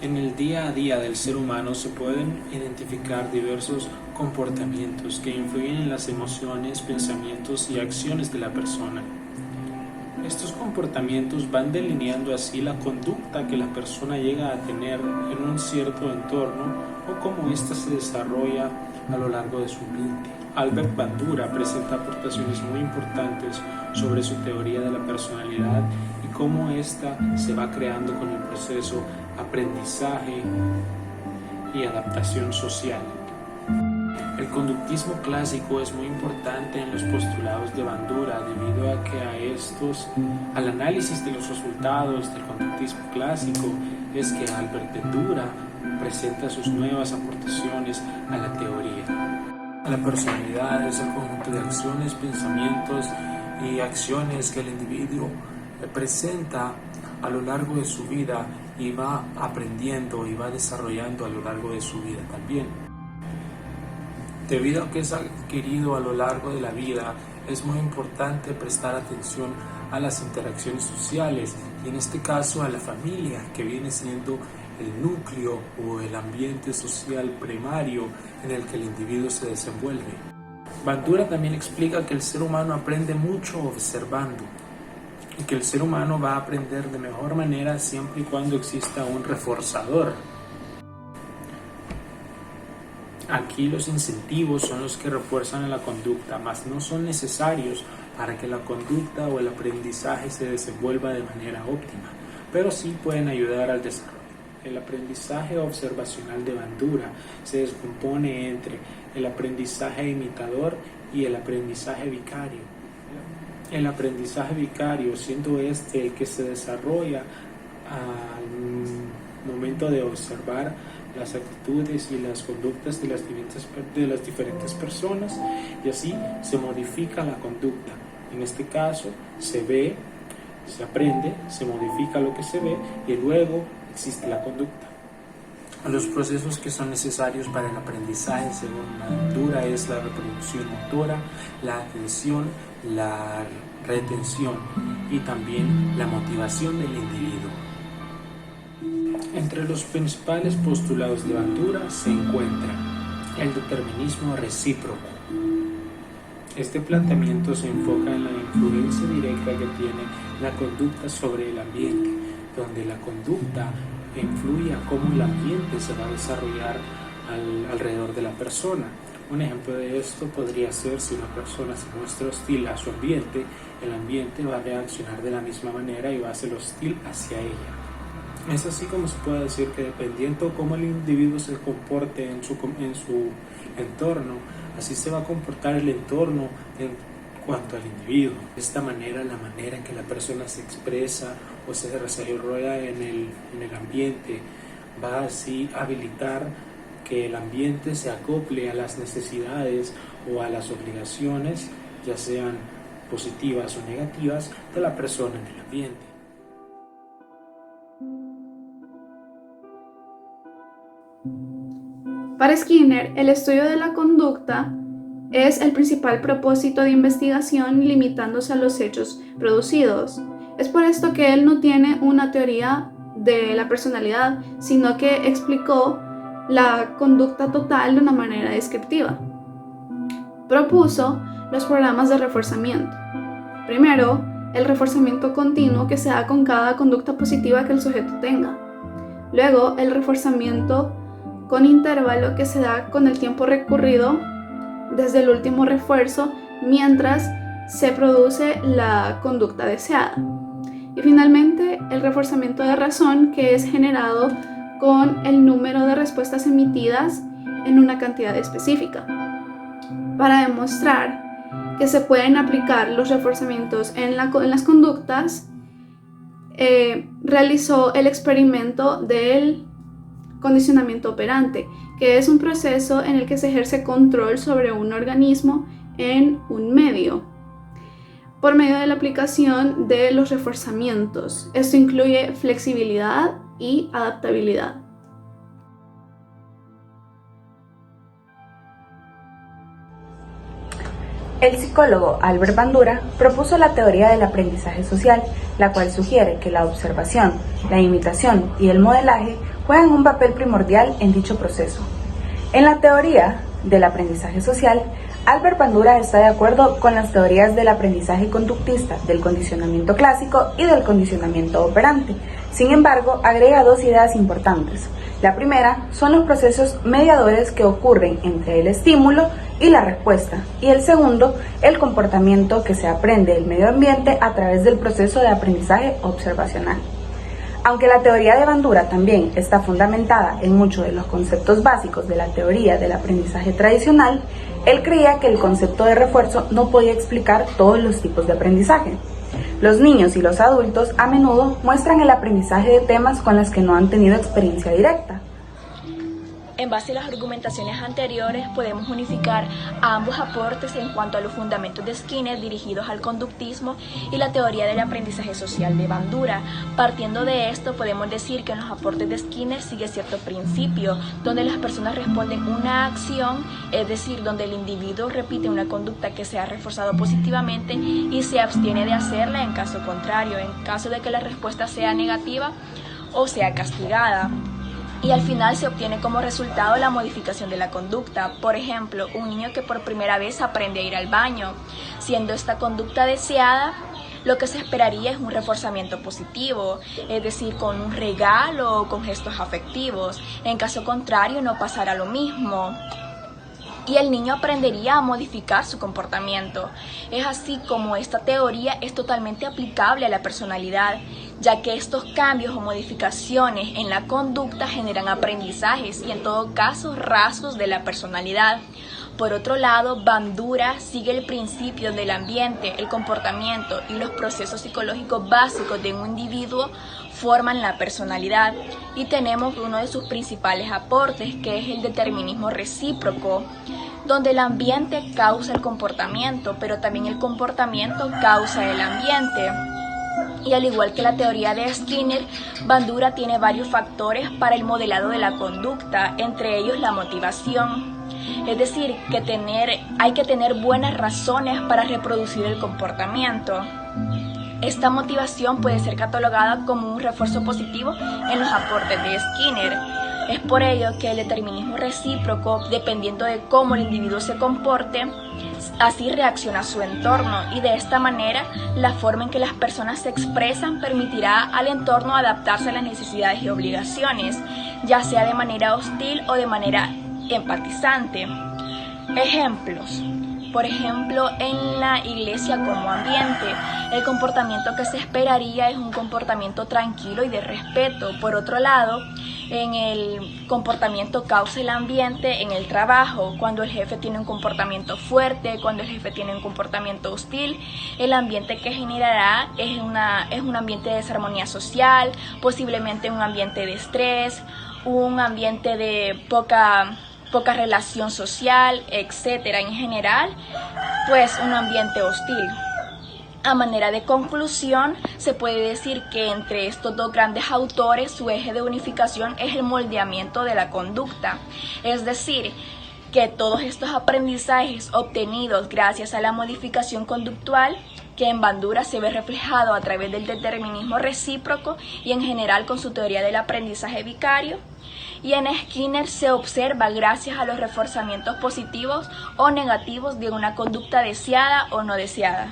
En el día a día del ser humano se pueden identificar diversos comportamientos que influyen en las emociones, pensamientos y acciones de la persona. Estos comportamientos van delineando así la conducta que la persona llega a tener en un cierto entorno o cómo ésta se desarrolla a lo largo de su vida. Albert Bandura presenta aportaciones muy importantes sobre su teoría de la personalidad y cómo ésta se va creando con el proceso aprendizaje y adaptación social. El conductismo clásico es muy importante en los postulados de Bandura debido a que al análisis de los resultados del conductismo clásico es que Albert Bandura presenta sus nuevas aportaciones a la teoría. La personalidad es el conjunto de acciones, pensamientos y acciones que el individuo presenta a lo largo de su vida y va aprendiendo y va desarrollando a lo largo de su vida también. Debido a que es adquirido a lo largo de la vida, es muy importante prestar atención a las interacciones sociales y en este caso a la familia, que viene siendo el núcleo o el ambiente social primario en el que el individuo se desenvuelve. Bandura también explica que el ser humano aprende mucho observando y que el ser humano va a aprender de mejor manera siempre y cuando exista un reforzador. Aquí los incentivos son los que refuerzan la conducta, mas no son necesarios para que la conducta o el aprendizaje se desenvuelva de manera óptima, pero sí pueden ayudar al desarrollo. El aprendizaje observacional de Bandura se descompone entre el aprendizaje imitador y el aprendizaje vicario. El aprendizaje vicario, siendo este el que se desarrolla al momento de observar las actitudes y las conductas de las diferentes personas, y así se modifica la conducta. En este caso se ve, se aprende, se modifica lo que se ve y luego existe la conducta. Los procesos que son necesarios para el aprendizaje según Bandura es la reproducción motora, la atención, la retención y también la motivación del individuo. Entre los principales postulados de Bandura se encuentra el determinismo recíproco. Este planteamiento se enfoca en la influencia directa que tiene la conducta sobre el ambiente, donde la conducta influye a cómo el ambiente se va a desarrollar alrededor de la persona. Un ejemplo de esto podría ser si una persona se muestra hostil a su ambiente, el ambiente va a reaccionar de la misma manera y va a ser hostil hacia ella. Es así como se puede decir que dependiendo cómo el individuo se comporte en su entorno, así se va a comportar el entorno en cuanto al individuo. De esta manera, la manera en que la persona se expresa o se desarrolla en el ambiente va así a habilitar que el ambiente se acople a las necesidades o a las obligaciones, ya sean positivas o negativas, de la persona en el ambiente. Para Skinner, el estudio de la conducta es el principal propósito de investigación, limitándose a los hechos producidos. Es por esto que él no tiene una teoría de la personalidad, sino que explicó la conducta total de una manera descriptiva. Propuso los programas de reforzamiento. Primero, el reforzamiento continuo que se da con cada conducta positiva que el sujeto tenga. Luego, el reforzamiento con intervalo que se da con el tiempo recurrido desde el último refuerzo mientras se produce la conducta deseada. Y finalmente, el reforzamiento de razón, que es generado con el número de respuestas emitidas en una cantidad específica. Para demostrar que se pueden aplicar los reforzamientos en las conductas, realizó el experimento del condicionamiento operante, que es un proceso en el que se ejerce control sobre un organismo en un medio por medio de la aplicación de los reforzamientos. Esto incluye flexibilidad y adaptabilidad. El psicólogo Albert Bandura propuso la teoría del aprendizaje social, la cual sugiere que la observación, la imitación y el modelaje juegan un papel primordial en dicho proceso. En la teoría del aprendizaje social, Albert Bandura está de acuerdo con las teorías del aprendizaje conductista, del condicionamiento clásico y del condicionamiento operante. Sin embargo, agrega dos ideas importantes. La primera son los procesos mediadores que ocurren entre el estímulo y la respuesta, y el segundo, el comportamiento que se aprende del medio ambiente a través del proceso de aprendizaje observacional. Aunque la teoría de Bandura también está fundamentada en muchos de los conceptos básicos de la teoría del aprendizaje tradicional, él creía que el concepto de refuerzo no podía explicar todos los tipos de aprendizaje. Los niños y los adultos a menudo muestran el aprendizaje de temas con los que no han tenido experiencia directa. En base a las argumentaciones anteriores, podemos unificar ambos aportes en cuanto a los fundamentos de Skinner dirigidos al conductismo y la teoría del aprendizaje social de Bandura. Partiendo de esto, podemos decir que en los aportes de Skinner sigue cierto principio, donde las personas responden una acción, es decir, donde el individuo repite una conducta que se ha reforzado positivamente y se abstiene de hacerla en caso contrario, en caso de que la respuesta sea negativa o sea castigada. Y al final se obtiene como resultado la modificación de la conducta. Por ejemplo, un niño que por primera vez aprende a ir al baño. Siendo esta conducta deseada, lo que se esperaría es un reforzamiento positivo, es decir, con un regalo o con gestos afectivos. En caso contrario, no pasará lo mismo. Y el niño aprendería a modificar su comportamiento. Es así como esta teoría es totalmente aplicable a la personalidad, ya que estos cambios o modificaciones en la conducta generan aprendizajes y en todo caso rasgos de la personalidad. Por otro lado, Bandura sigue el principio del ambiente, el comportamiento y los procesos psicológicos básicos de un individuo forman la personalidad, y tenemos uno de sus principales aportes, que es el determinismo recíproco, donde el ambiente causa el comportamiento, pero también el comportamiento causa el ambiente. Y al igual que la teoría de Skinner, Bandura tiene varios factores para el modelado de la conducta, entre ellos la motivación. Es decir, hay que tener buenas razones para reproducir el comportamiento. Esta motivación puede ser catalogada como un refuerzo positivo en los aportes de Skinner. Es por ello que el determinismo recíproco, dependiendo de cómo el individuo se comporte, así reacciona a su entorno, y de esta manera la forma en que las personas se expresan permitirá al entorno adaptarse a las necesidades y obligaciones, ya sea de manera hostil o de manera empatizante. Ejemplos. Por ejemplo, en la iglesia como ambiente, el comportamiento que se esperaría es un comportamiento tranquilo y de respeto. Por otro lado, en el comportamiento causa el ambiente en el trabajo, cuando el jefe tiene un comportamiento fuerte, cuando el jefe tiene un comportamiento hostil, el ambiente que generará es un ambiente de desarmonía social, posiblemente un ambiente de estrés, un ambiente de poca relación social, etcétera. En general, pues un ambiente hostil. A manera de conclusión, se puede decir que entre estos dos grandes autores su eje de unificación es el moldeamiento de la conducta, es decir, que todos estos aprendizajes obtenidos gracias a la modificación conductual, que en Bandura se ve reflejado a través del determinismo recíproco y en general con su teoría del aprendizaje vicario, y en Skinner se observa gracias a los reforzamientos positivos o negativos de una conducta deseada o no deseada.